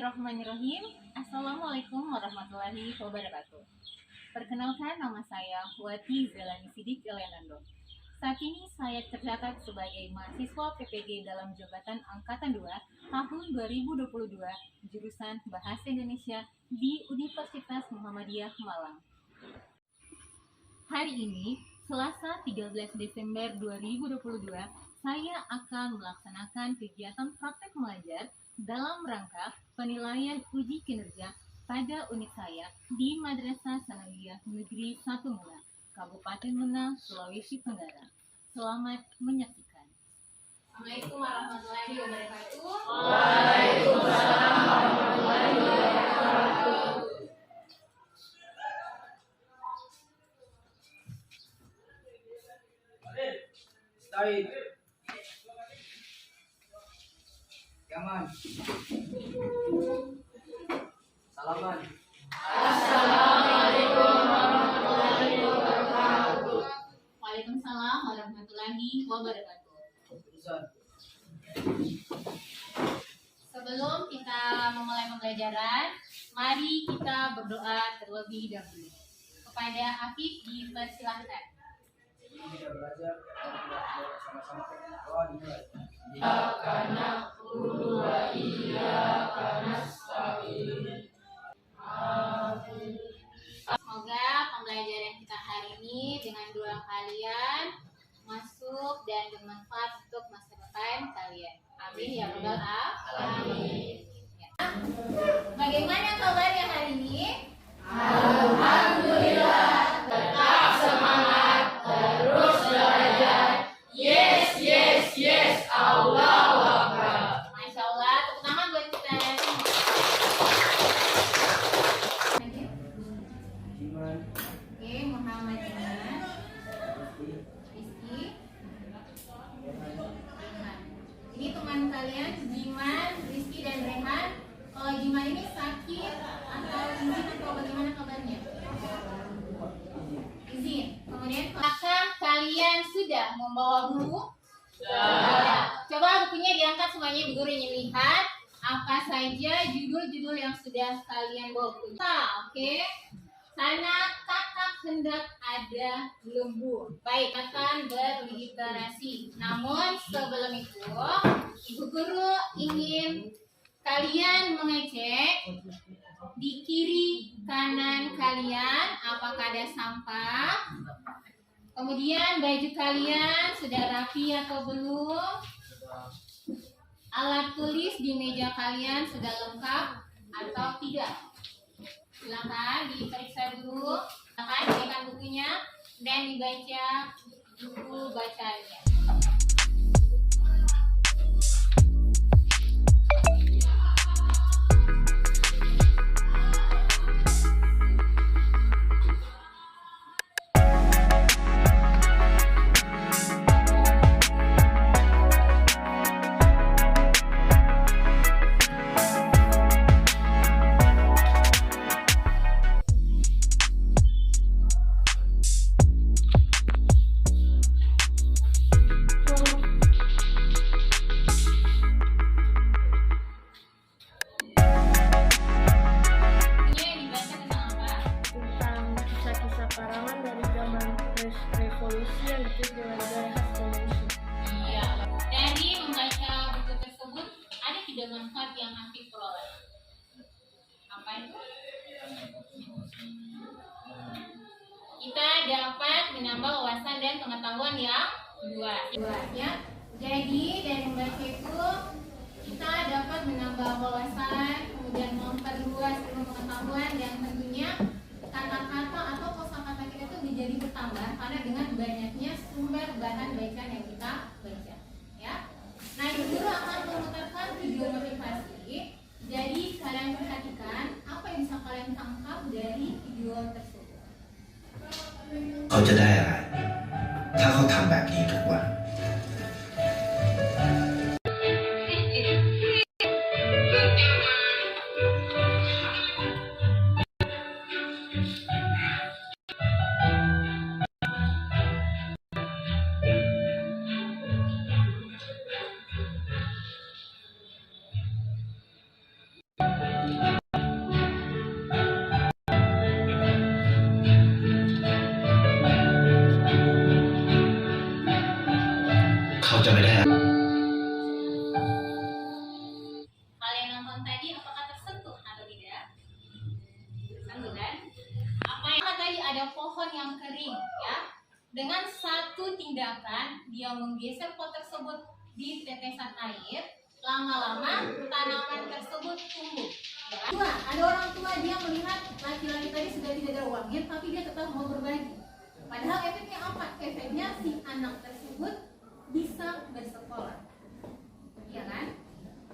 Bismillahirrahmanirrahim. Assalamualaikum warahmatullahi wabarakatuh. Perkenalkan, nama saya Wati Zelani Sidik Elenando. Saat ini saya tercatat sebagai mahasiswa PPG dalam jabatan Angkatan 2 tahun 2022 jurusan Bahasa Indonesia di Universitas Muhammadiyah Malang. Hari ini, Selasa 13 Desember 2022, saya akan melaksanakan kegiatan praktek mengajar dalam rangka penilaian uji kinerja pada unit saya di Madrasah Sanawiyah Negeri 1 Muna, Kabupaten Muna, Sulawesi Tenggara. Selamat menyaksikan. Assalamualaikum warahmatullahi wabarakatuh. Waalaikumsalam warahmatullahi wabarakatuh. Baik. Yaman. Salaman. Assalamualaikum warahmatullahi wabarakatuh. Waalaikumsalam warahmatullahi wabarakatuh. Sebelum kita memulai pembelajaran, mari kita berdoa terlebih dahulu. Kepada Afif dipersilahkan. Kita belajar sama-sama doa dimulai. Iyyaka na'budu wa iyyaka nasta'in. Amin. Semoga pembelajaran kita hari ini dengan doa kalian masuk dan bermanfaat untuk masa depan kalian. Amin ya rabbal alamin. Ya. Bagaimana kabarnya hari ini? Alhamdulillah, tetap semangat, terus belajar. Yes, yes, yes, Allahu Akbar. Masya Allah, tepuk tangan buat kita. Iman. Oke, Muhammad Iman, Rizky, Rehan. Ini teman kalian, Jiman, Rizky, dan Rehan. Kalau Jiman ini sakit atau izin atau bagaimana kabarnya? Izin. Kemudian, apakah kalian sudah membawa buku? Ya. Coba bukunya diangkat semuanya, Bu Guru ingin lihat apa saja judul-judul yang sudah kalian bawa buku. Oke. Sana kakak hendak ada lembu. Baik, akan berliterasi. Namun sebelum itu, Ibu Guru ingin kalian mengecek di kiri kanan kalian apakah ada sampah. Kemudian baju kalian sudah rapi atau belum? Alat tulis di meja kalian sudah lengkap atau tidak? Silakan diperiksa dulu. Silakan berikan bukunya dan dibaca buku bacanya. Revolusi yang ditulis dengan gaya khas Indonesia. Iya. Dari membaca buku tersebut ada tidak manfaat yang Afif peroleh? Apa itu? Kita dapat menambah wawasan dan pengetahuan yang luas. Ya. Jadi dari membaca itu kita dapat menambah wawasan, kemudian memperluas ilmu pengetahuan, dan tentunya kata-kata atau kosakata kita itu menjadi bertambah karena dengan banyaknya sumber bahan bacaan yang kita baca. Ya. Nah, Ibu Guru akan memutarkan video motivasi. Jadi kalian perhatikan apa yang bisa kalian tangkap dari video tersebut. เขาจะได้อะไร ถ้าเขาทำแบบนี้ทุกวัน Thank you. apapun tindakan dia menggeser pot tersebut di tetesan air, lama-lama tanaman tersebut tumbuh. Dua, ada orang tua dia melihat laki-laki tadi sudah tidak ada uangnya, tapi dia tetap mau berbagi. Padahal efeknya apa? Efeknya si anak tersebut bisa bersekolah, ya kan?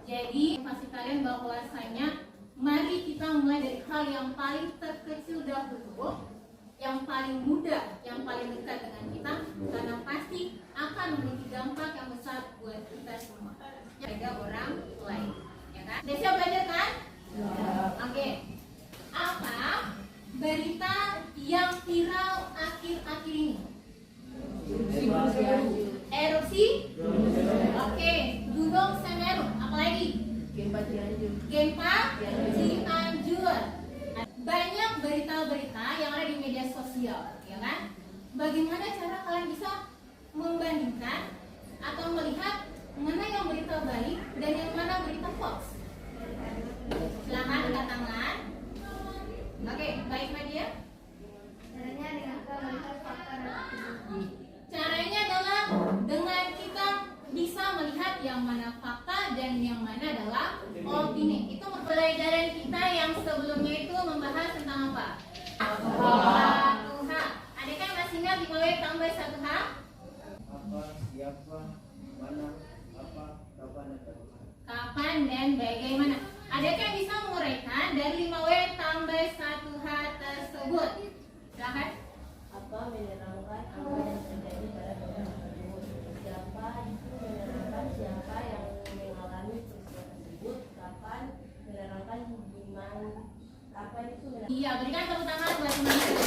Jadi pasti kalian bahwasanya mari kita mulai dari hal yang paling terkecil dahulu, yang paling mudah, yang paling dekat dengan kita, karena pasti akan memiliki dampak yang besar buat kita semua. Ada orang lain, ya kan? Udah siap belajar kan? Oke. Apa berita yang viral akhir-akhir ini? Erupsi? Oke. Gunung Semeru. Apalagi? Gempa Cianjur. Banyak berita-berita yang ada di media sosial, ya kan? Bagaimana cara kalian bisa membandingkan atau melihat mana yang berita baik dan yang mana berita hoax? Silakan angkat tangan. Oke, baik Nadia. Caranya dengan kita melihat fakta dan opini. Caranya adalah dengan kita bisa melihat yang mana fakta dan yang mana adalah opini. Itu pelajaran kita yang sebelumnya itu membahas tentang apa? 1H. Adakah yang masih ingat 5W tambah 1H? Apa, siapa, mana, apa, kapan, dan bagaimana. Kapan dan bagaimana? Adakah yang bisa menguraikan dari 5W tambah 1H tersebut? Silahkan. Apa menerangkan apa yang terjadi pada beberapa tersebut? Siapa itu menerangkan siapa yang mengalami peristiwa tersebut? Kapan menerangkan di mana? Apa itu menerangkan? Iya, berikan tepuk tangan buat teman-teman.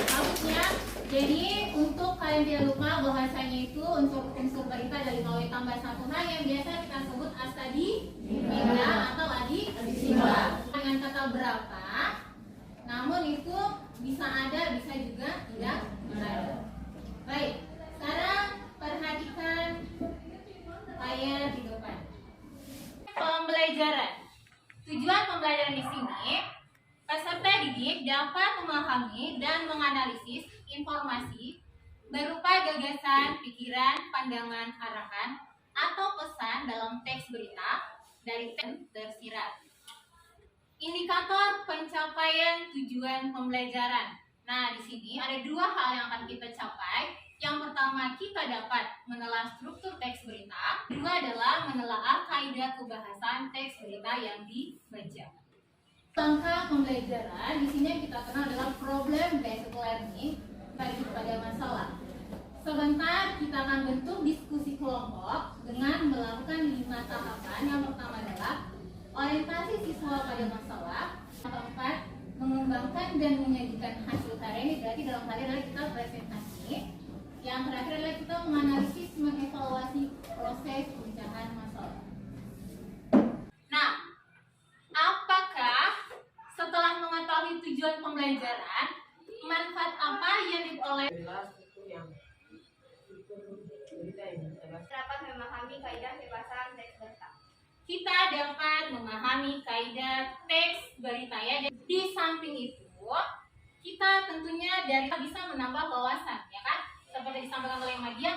Bagusnya. Jadi untuk kalian tidak lupa bahwasanya itu unsur berita dari 5W tambah 1H yang biasa kita sebut asadi benda atau adisima. Dengan kata berapa, namun itu bisa ada, bisa juga tidak ada. Baik, sekarang perhatikan ayat di depan. Pembelajaran. Tujuan pembelajaran di sini, peserta didik dapat memahami dan menganalisis informasi berupa gagasan, pikiran, pandangan, arahan, atau pesan dalam teks berita dari teks tersirat. Indikator pencapaian tujuan pembelajaran. Nah, di sini ada dua hal yang akan kita capai. Yang pertama, kita dapat menelaah struktur teks berita. Kedua adalah menelaah kaidah kebahasan teks berita yang dibaca. Langkah pembelajaran di sini yang kita kenal adalah problem based learning, bagi pada masalah. Sebentar kita akan bentuk diskusi kelompok dengan melakukan 5 tahapan. Yang pertama adalah orientasi siswa pada masalah. Yang keempat, mengembangkan dan menyajikan hasil karya. Ini berarti dalam hal ini adalah kita presentasi. Yang terakhir adalah kita menganalisis, mengevaluasi proses pemecahan masalah. Nah, apakah setelah mengetahui tujuan pembelajaran, manfaat apa yang diperoleh? Dapat memahami kaidah kebahasan teks berita. Kita dapat memahami kaidah teks berita ya. Di samping itu, kita tentunya dari bisa menambah wawasan, ya kan? Seperti disampaikan oleh Madia,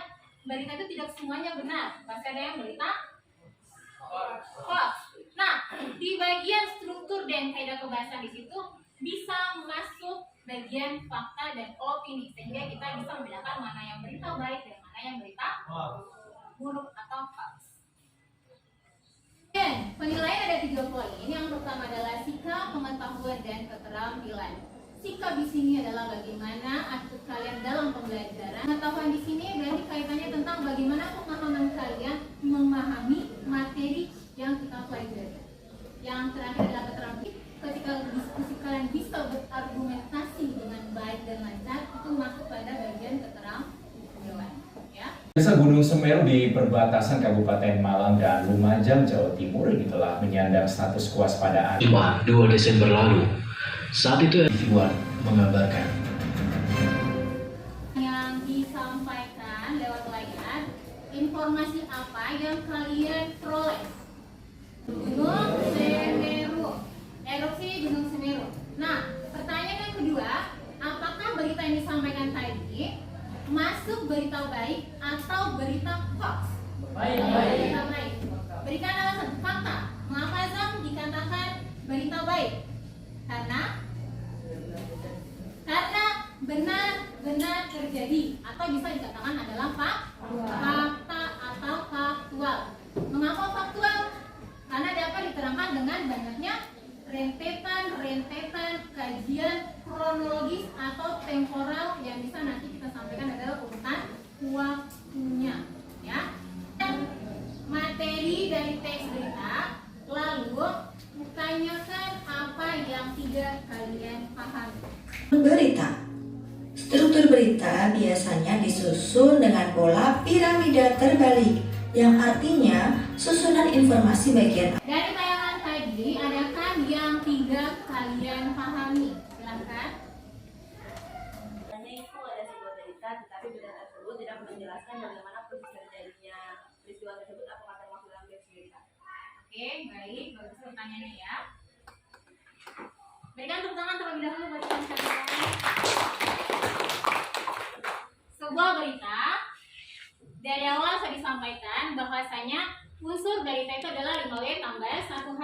berita itu tidak semuanya benar. Pasti ada yang berita hoax. Nah, di bagian struktur dan kaidah kebahasan di situ bisa masuk bagian fakta dan opini, sehingga kita bisa membedakan mana yang berita baik dan mana yang berita buruk atau hoax. Dan penilaian ada 3 poin. Yang pertama adalah sikap, pengetahuan, dan keterampilan. Sikap di sini adalah bagaimana attitude kalian dalam pembelajaran. Pengetahuan di sini berarti kaitannya tentang bagaimana pemahaman kalian memahami materi yang kita pelajari. Yang terakhir adalah keterampilan. Ketika diskusi kalian bisa berargumentasi dengan baik dan lancar, itu masuk pada bagian keterampilan. Ya. Desa Gunung Semeru di perbatasan Kabupaten Malang dan Lumajang, Jawa Timur ini telah menyandang status kewaspadaan. 2 Desember lalu. Saat itu TV1 mengabarkan. Yang disampaikan lewat layar, informasi apa yang kalian peroleh? Gunung Semeru, erupsi Gunung Semeru. Nah, pertanyaan yang kedua, apakah berita yang disampaikan tadi masuk berita baik atau berita hoax? Baik. Berita baik. Berikan alasan. Fakta. Mengapa Zam dikatakan berita baik? Karena benar-benar terjadi atau bisa dikatakan adalah fakta atau faktual. Mengapa faktual? Karena dapat diterangkan dengan banyaknya rentetan kajian kronologis atau temporal yang bisa nanti kita sampaikan adalah urutan waktunya, ya. Materi dari teks berita, lalu tanyakan apa yang tidak kalian pahami. Berita. Struktur berita biasanya disusun dengan pola piramida terbalik, yang artinya susunan informasi bagian. Dari tayangan tadi, adakah yang tidak kalian pahami? Silakan. Hanya itu ada sebuah berita, tetapi berita tersebut tidak menjelaskan bagaimana proses terjadinya peristiwa tersebut, apakah termasuk dalam teks berita. Oke, baik. Bagus pertanyaannya ya. Berikan tepuk tangan terlebih dahulu buat teman-teman. Sebuah berita, dari awal saya disampaikan bahwasanya unsur berita itu adalah 5W tambah 1H.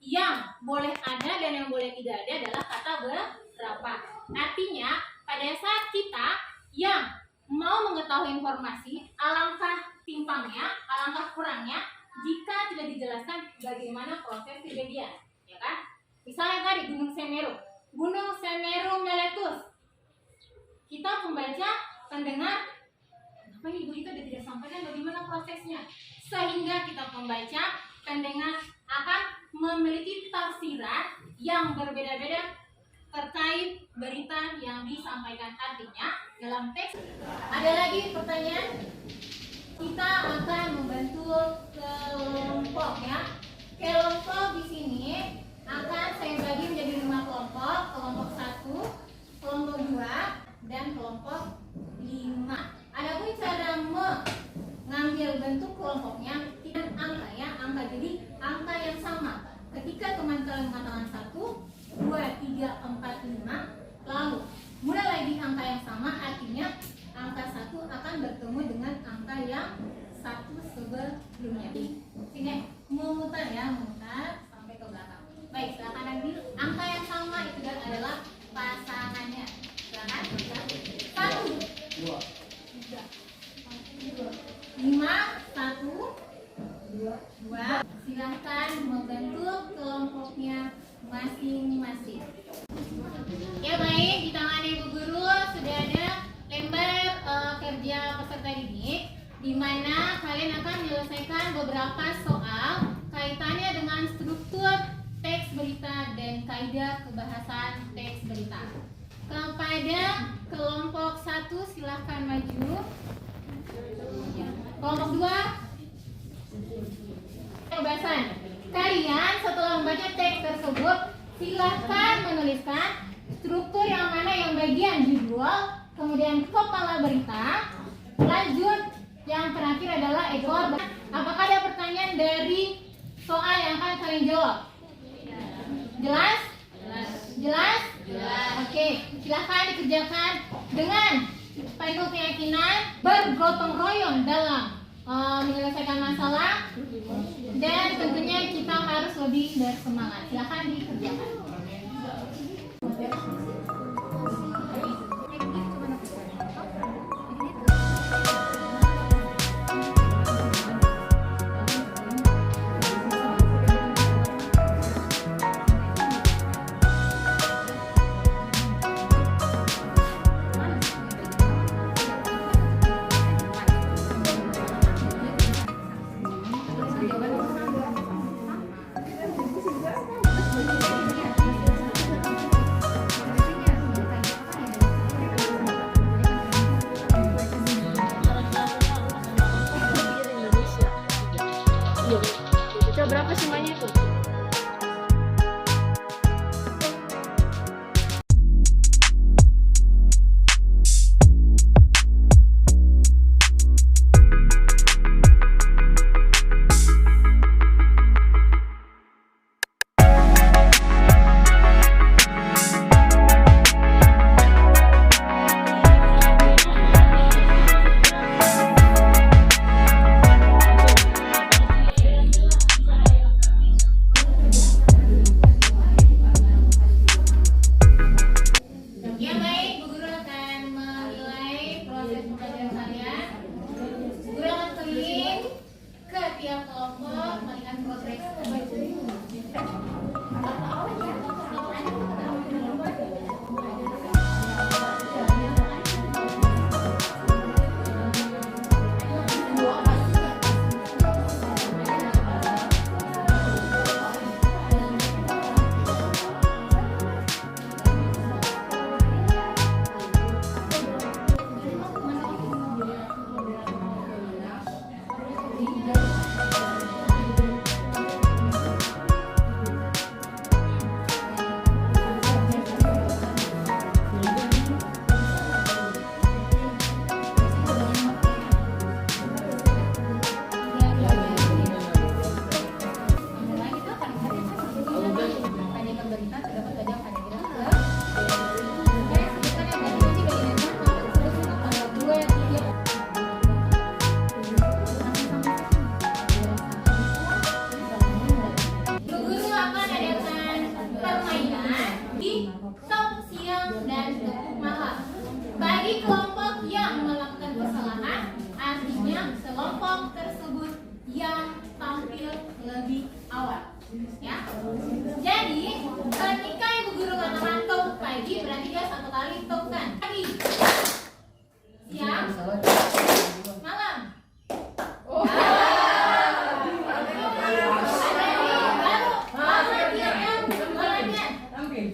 Yang boleh ada dan yang boleh tidak ada adalah kata berapa. Artinya, pada saat kita yang mau mengetahui informasi, alangkah timpangnya, alangkah kurangnya jika tidak dijelaskan bagaimana proses kejadian, ya kan? Misalnya tadi Gunung Semeru meletus. Kita pembaca, pendengar, kenapa ibu itu tidak sampaikan bagaimana prosesnya? Sehingga kita pembaca, pendengar akan memiliki tafsiran yang berbeda-beda terkait berita yang disampaikan. Artinya dalam teks ada lagi pertanyaan. Kita akan membentuk kelompok, ya. Kelompok di sini akan saya bagi menjadi 5 kelompok. Kelompok 1, kelompok 2, dan kelompok 5. Adapun cara mengambil bentuk kelompoknya tidak angka, ya, angka. Jadi angka yang sama. Ketika teman kalian mengatakan 1, 2, 3, 4, 5, lalu mulai lagi angka yang sama, artinya angka 1 akan bertemu dengan angka yang 1 sebelumnya. Sini memutar, ya, memutar sampai ke belakang. Baik, silakan ambil angka yang sama itu adalah pasangannya. Silakan. 1, 2, 3, 5, 1, 2. Silahkan membentuk kelompoknya masing-masing. Ya baik, di tangan Ibu Guru sudah ada lembar kerja peserta didik, di mana kalian akan menyelesaikan beberapa soal kaitannya dengan struktur teks berita dan kaidah kebahasan teks berita. Kepada kelompok 1 silahkan maju. Kelompok 2, kebahasan. Kalian setelah membaca teks tersebut silahkan menuliskan struktur yang mana yang bagian judul, kemudian kepala berita, lanjut yang terakhir adalah ekor. Apakah ada pertanyaan dari soal yang akan kalian jawab? Jelas? Jelas? Oke, silahkan dikerjakan dengan penuh keyakinan, bergotong royong dalam menyelesaikan masalah, dan tentunya kita harus lebih bersemangat. Silahkan dikerjakan. Berapa semuanya itu? awal. Ya. Jadi ketika ibu guru katakan tok pagi berarti dia satu kali tok kan? Pagi, siang, malam.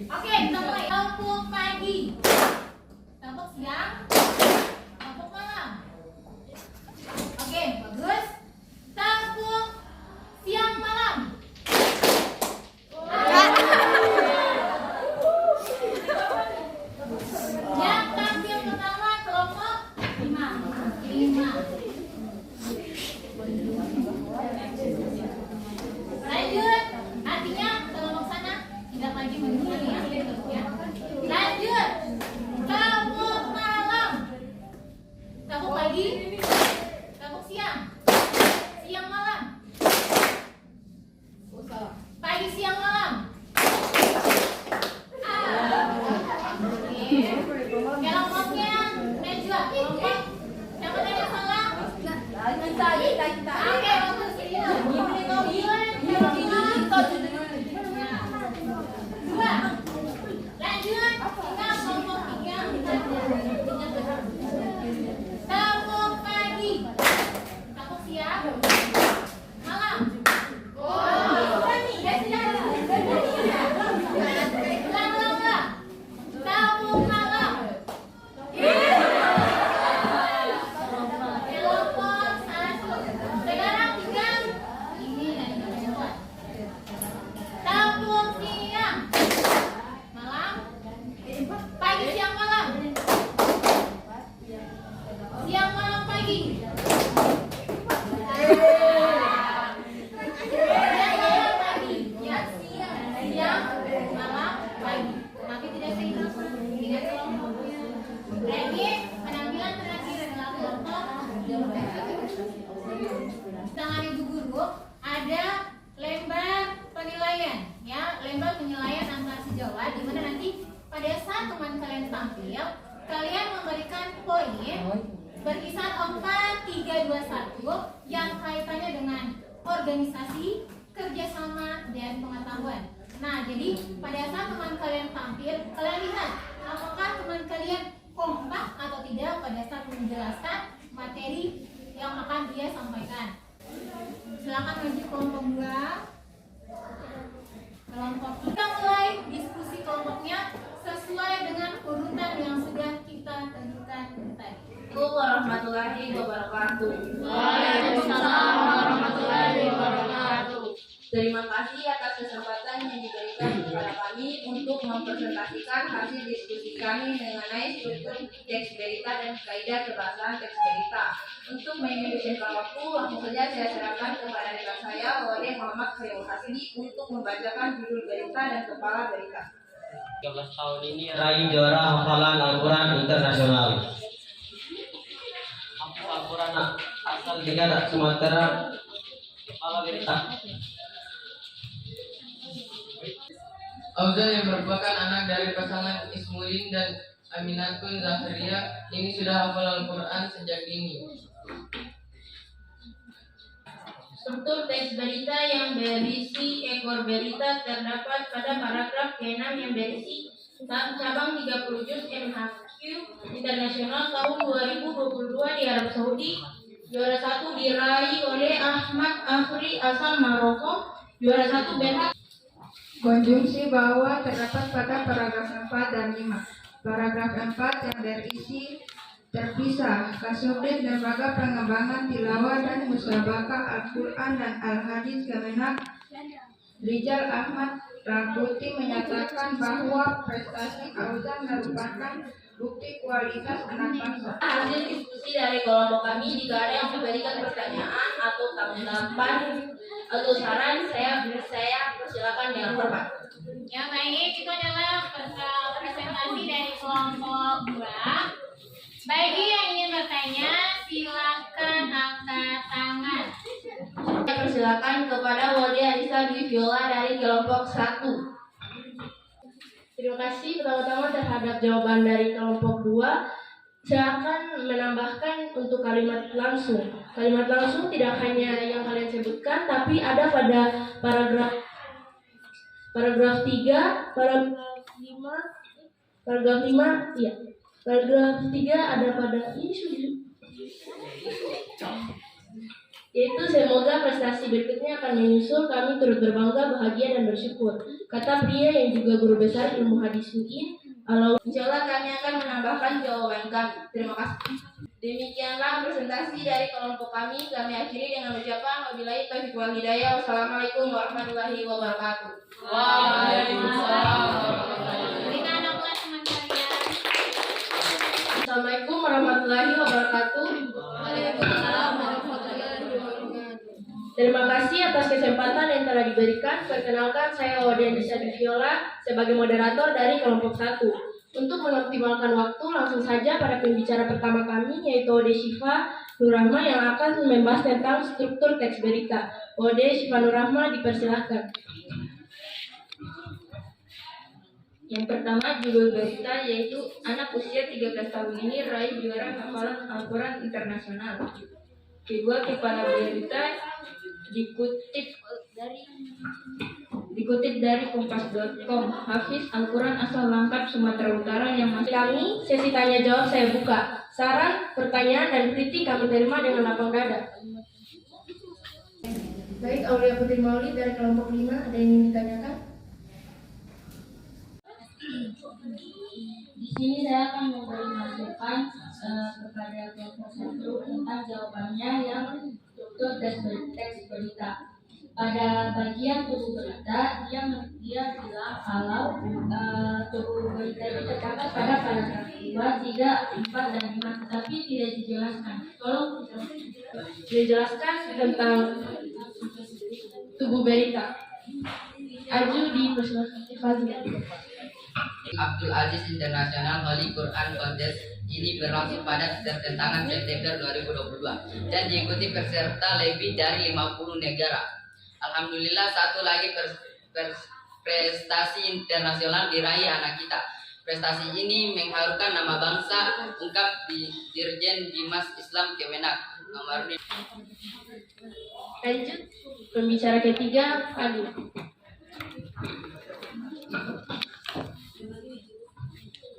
Oke, kita mulai. Topuk pagi, topuk siang, topuk malam. Oke, bagus. Topuk siang malam. Yang tampil pertama kelompok 5. Lanjut, artinya kelompok sana tidak lagi mengulangi ya. Lanjut, topuk malam, topuk pagi, topuk siang, siang malam, pagi siang malam. Kelompoknya Najwa, kelompok siapa tadi yang salah? Kita. Oke, bagus. Dua. Lanjut, kita kelompok 3. Topuk pagi, topuk siang, malam. Ulang. Topuk malam. Kelompok 1. Sekarang tinggal ini dan kedua. Topuk siang, malam, pagi siang malam, siang malam pagi. Siang malam pagi, ya siang malam pagi. Tapi tidak seimbang dengan kelompoknya. Berarti penampilan terakhir adalah kelompok. Tangan ibu guru ada lembar penilaian, ya lembar penilaian antar sejawat, di mana nanti pada saat teman kalian tampil, kalian memberikan poin berkisar 4, 3, 2, 1 yang kaitannya dengan organisasi, kerjasama, dan pengetahuan. Nah, jadi pada saat teman kalian tampil, kalian lihat apakah teman kalian kompak atau tidak pada saat menjelaskan materi yang akan dia sampaikan. Silakan maju kelompok 2. Kelompok kita mulai diskusi kelompoknya sesuai dengan urutan yang sudah kita tentukan tadi. Assalamualaikum warahmatullahi wabarakatuh. Waalaikumsalam warahmatullahi wabarakatuh. Terima kasih atas kesempatan yang diberikan kepada kami untuk mempresentasikan hasil diskusi kami mengenai struktur teks berita dan kaidah kebahasaan teks berita. Untuk mengindonesia waktu, langsung saja saya serahkan kepada rekan saya, Wali Muhammad Khairul Hasbi, untuk membacakan judul berita dan kepala berita. 13 tahun ini raih juara hafalan Al-Quran internasional. Al-Quran asal negara Sumatera. Kepala berita. Auzal yang merupakan anak dari pasangan Ismudin dan Aminatun Zahria ini sudah hafal Al-Quran sejak dini. Struktur teks berita yang berisi ekor berita terdapat pada paragraf ke-6 yang berisi cabang 30 juz MHQ internasional tahun 2022 di Arab Saudi. Juara 1 diraih oleh Ahmad Afri asal Maroko. Juara 1 Berhak. Konjungsi bawah terdapat pada paragraf 4 dan 5. Paragraf 4 yang berisi terpisah, Kasubdit Lembaga Pengembangan Tilawah dan Musabakah Al-Quran dan Al-Hadis Kemenak Rijal Ahmad Rangkuti menyatakan bahwa prestasi Auzal merupakan bukti kualitas anak bangsa. Hasil diskusi dari kelompok kami, jika ada yang memberikan pertanyaan atau tanggapan atau saran, saya persilakan dengan hormat. Yang baik, itu adalah presentasi dari kelompok 2. Bagi yang ingin bertanya, silakan angkat tangan. Saya persilakan kepada Wali Alisa Dwi Viola dari kelompok 1. Terima kasih pertama-tama terhadap jawaban dari kelompok 2. Saya akan menambahkan untuk kalimat langsung. Kalimat langsung tidak hanya yang kalian sebutkan, tapi ada pada paragraf 3, paragraf 5, iya. Paragraf 3 ada pada ini yaitu semoga prestasi berikutnya akan menyusul, kami turut berbangga, bahagia, dan bersyukur. Kata pria yang juga guru besar ilmu hadis UI, Insyaallah kami akan menambahkan jawaban kami. Terima kasih. Demikianlah presentasi dari kelompok kami. Kami akhiri dengan ucapan wabillahi taufiq wal hidayah. Wassalamualaikum warahmatullahi wabarakatuh. Waalaikumsalam. Berikan aplaus teman kalian. Assalamualaikum warahmatullahi wabarakatuh. Waalaikumsalam warahmatullahi wabarakatuh. Terima kasih atas kesempatan yang telah diberikan. Perkenalkan, saya Ode Nisa Viola sebagai moderator dari kelompok 1. Untuk mengoptimalkan waktu, langsung saja pada pembicara pertama kami, yaitu Ode Syifa Nurrahma yang akan membahas tentang struktur teks berita. Ode Syifa Nurrahma, dipersilahkan. Yang pertama, judul berita yaitu anak usia 13 tahun ini raih juara hafalan Al-Quran internasional. Kedua, kepala berita dikutip dari kompas.com. Hafiz Al-Quran asal Langkat, Sumatera Utara yang masih kami, sesi tanya jawab saya buka. Saran, pertanyaan, dan kritik kami terima dengan lapang dada. Baik, Aulia Putri Maulid dari kelompok 5, ada yang ingin ditanyakan? Di sini saya akan memberi masukan kepada kelompok 1 tentang jawabannya yang struktur teks berita. Pada bagian tubuh berita, dia bilang kalau tubuh berita itu tercatat pada paragraf 2, 3, 4, dan 5, tetapi tidak dijelaskan. Tolong dijelaskan tentang tubuh berita. Aju di persilakan. Abdul Aziz International Holy Quran Contest ini berlangsung pada pertengahan September 2022 dan diikuti peserta lebih dari 50 negara. Alhamdulillah, satu lagi prestasi internasional diraih anak kita. Prestasi ini mengharukan nama bangsa, ungkap di Dirjen Bimas Islam Kemenak. Lanjut, pembicara ketiga, Adi.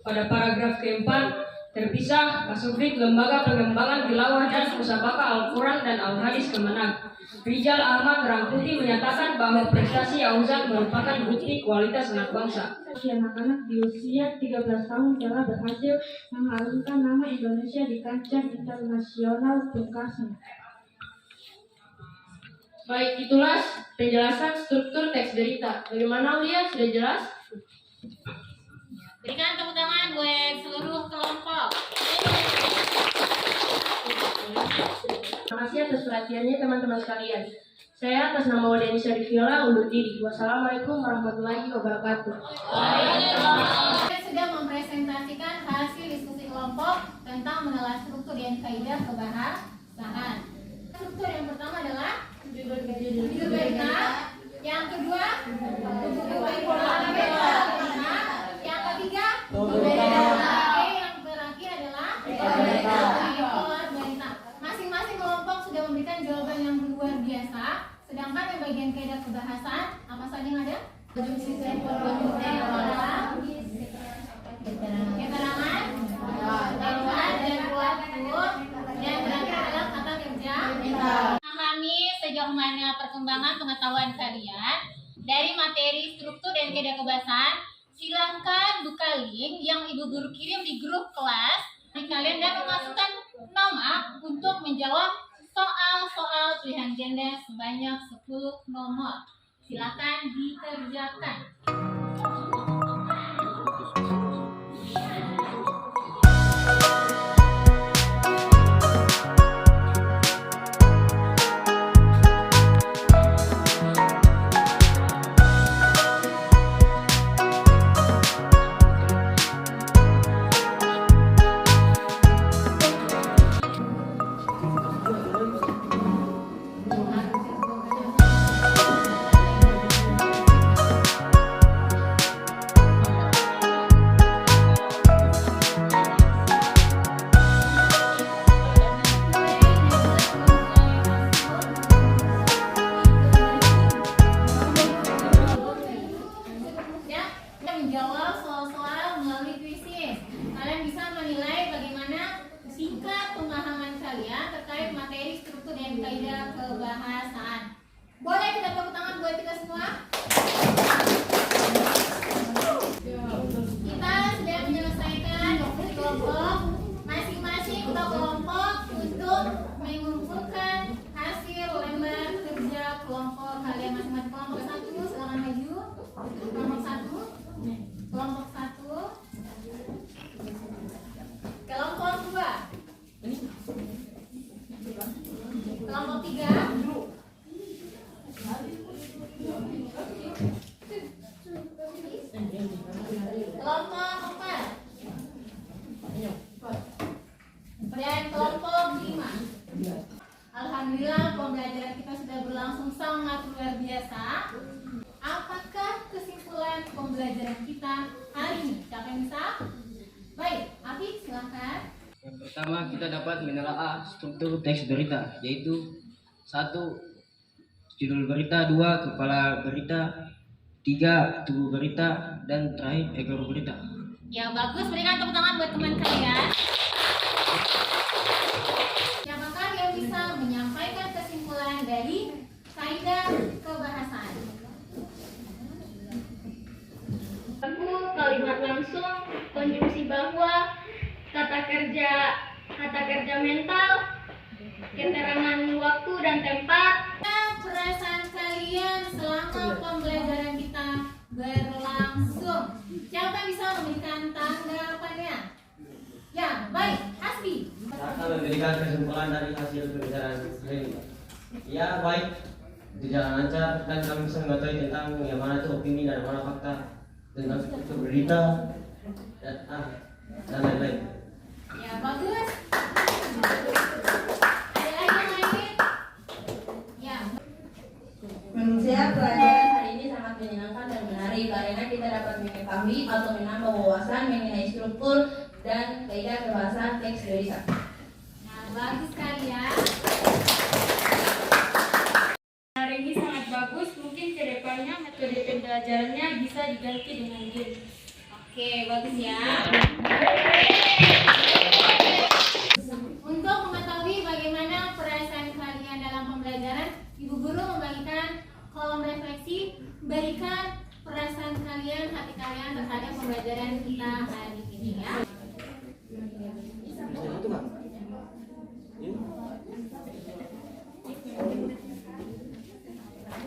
Pada paragraf keempat, terpisah Kasubdit Lembaga Pengembangan Tilawah dan Musabaqah Al-Quran dan Al-Hadis Kemenag. Rijal Ahmad Rangkuti menyatakan bahwa prestasi Auzan merupakan bukti kualitas anak bangsa. Anak-anak di usia 13 tahun telah berhasil mengharumkan nama Indonesia di kancah internasional pungkasnya. Baik, itulah penjelasan struktur teks berita. Bagaimana Ulia? Sudah jelas? Berikan tepuk tangan buat seluruh kelompok. Terima kasih atas perhatiannya teman-teman sekalian. Saya atas nama Ode Nisa Viola undur diri. Wassalamualaikum warahmatullahi wabarakatuh. Saya sudah mempresentasikan hasil diskusi kelompok tentang mengenal struktur dan kaidah kebahasaan. Struktur yang pertama adalah judul berita, yang kedua yang ketiga yang terakhir adalah berita. Masing-masing kelompok sudah memberikan jawaban yang luar biasa. Sedangkan yang bagian kaidah kebahasaan, apa saja yang ada? Keterangan, dan waktu, dan terakhir adalah kata kerja. Memahami sejauh mana perkembangan pengetahuan kalian dari materi struktur dan kaidah kebahasaan, silahkan buka link yang ibu guru kirim di grup kelas di kalian dan memasukkan nama untuk menjawab soal-soal pilihan ganda sebanyak 10 nomor. Silahkan dikerjakan. Kelompok 1. Kelompok 1. Kelompok 2. Kelompok 3. Kelompok 4. Dan kelompok 5. Alhamdulillah pembelajaran kita sudah berlangsung sangat luar biasa. Apakah kesimpulan pembelajaran kita hari ini? Siapa yang bisa? Baik, Afif silahkan. Yang pertama kita dapat menelaah struktur teks berita, yaitu 1. Judul berita, 2. Kepala berita, 3. Tubuh berita, dan terakhir ekor berita. Ya bagus, berikan tepuk tangan buat teman kalian. Siapakah yang bisa menyampaikan kesimpulan dari kaidah kebahasaan? Aku kalimat langsung, konjungsi bahwa, kata kerja mental, keterangan waktu dan tempat. Perasaan kalian selama pembelajaran kita berlangsung. Siapa bisa memberikan tanggapannya? Ya, baik, Hasbi. Saya memberikan kesimpulan dari hasil pembicaraan ini. Ya, baik. Itu jalan lancar dan kami bisa mengetahui tentang yang mana itu opini dan mana fakta tentang struktur berita dan lain-lain. Ya, bagus. Ada lagi yang lain? Ya. Menurut saya pelajaran hari ini sangat menyenangkan dan menarik karena kita dapat mengetahui atau menambah wawasan mengenai struktur dan kaidah kebahasaan teks berita. Nah, bagus sekali ya. Hari ini sangat bagus, mungkin kedepannya metode pembelajarannya bisa diganti dengan game. Oke, bagus ya. Untuk mengetahui bagaimana perasaan kalian dalam pembelajaran, Ibu Guru membagikan kolom refleksi. Berikan perasaan kalian, hati kalian terhadap pembelajaran kita hari ini ya.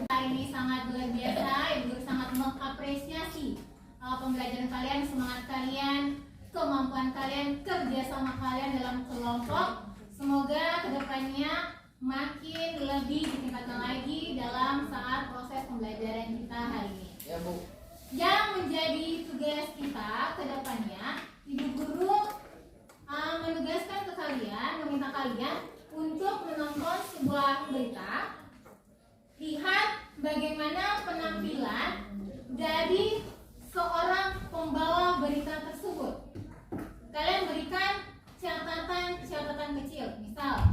Hari ini sangat luar biasa, Ibu Guru sangat mengapresiasi pembelajaran kalian, semangat kalian, kemampuan kalian, kerjasama kalian dalam kelompok. Semoga kedepannya makin lebih ditingkatkan lagi dalam saat proses pembelajaran kita hari ini. Ya, Bu. Yang menjadi tugas kita kedepannya, Ibu Guru menugaskan ke kalian, meminta kalian untuk menonton sebuah berita. Lihat bagaimana penampilan dari seorang pembawa berita tersebut. Kalian berikan catatan kecil. Misal,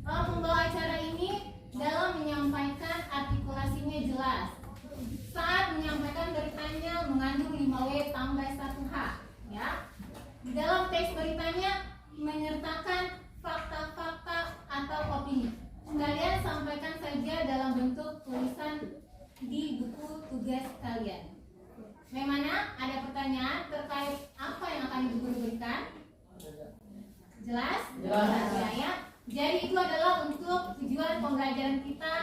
pembawa acara ini dalam menyampaikan artikulasinya jelas. Saat menyampaikan beritanya mengandung 5W tambah 1H, ya. Di dalam teks beritanya menyertakan fakta-fakta atau opini. Kalian sampaikan saja dalam bentuk tulisan di buku tugas kalian. Bagaimana? Ada pertanyaan terkait apa yang akan Ibu Guru berikan? Jelas? Jelas. Ya. Jadi itu adalah untuk tujuan pembelajaran kita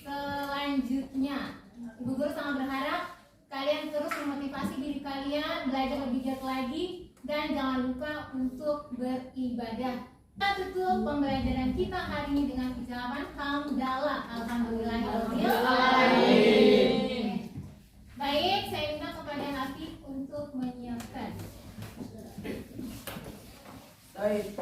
selanjutnya. Ibu Guru sangat berharap kalian terus memotivasi diri kalian belajar lebih giat lagi dan jangan lupa untuk beribadah. Kita tutup pembelajaran kita hari ini dengan ucapan hamdalah. Alhamdulillahirabbil alamin. Baik, saya minta kepada Hafif untuk menyiapkan. Baik.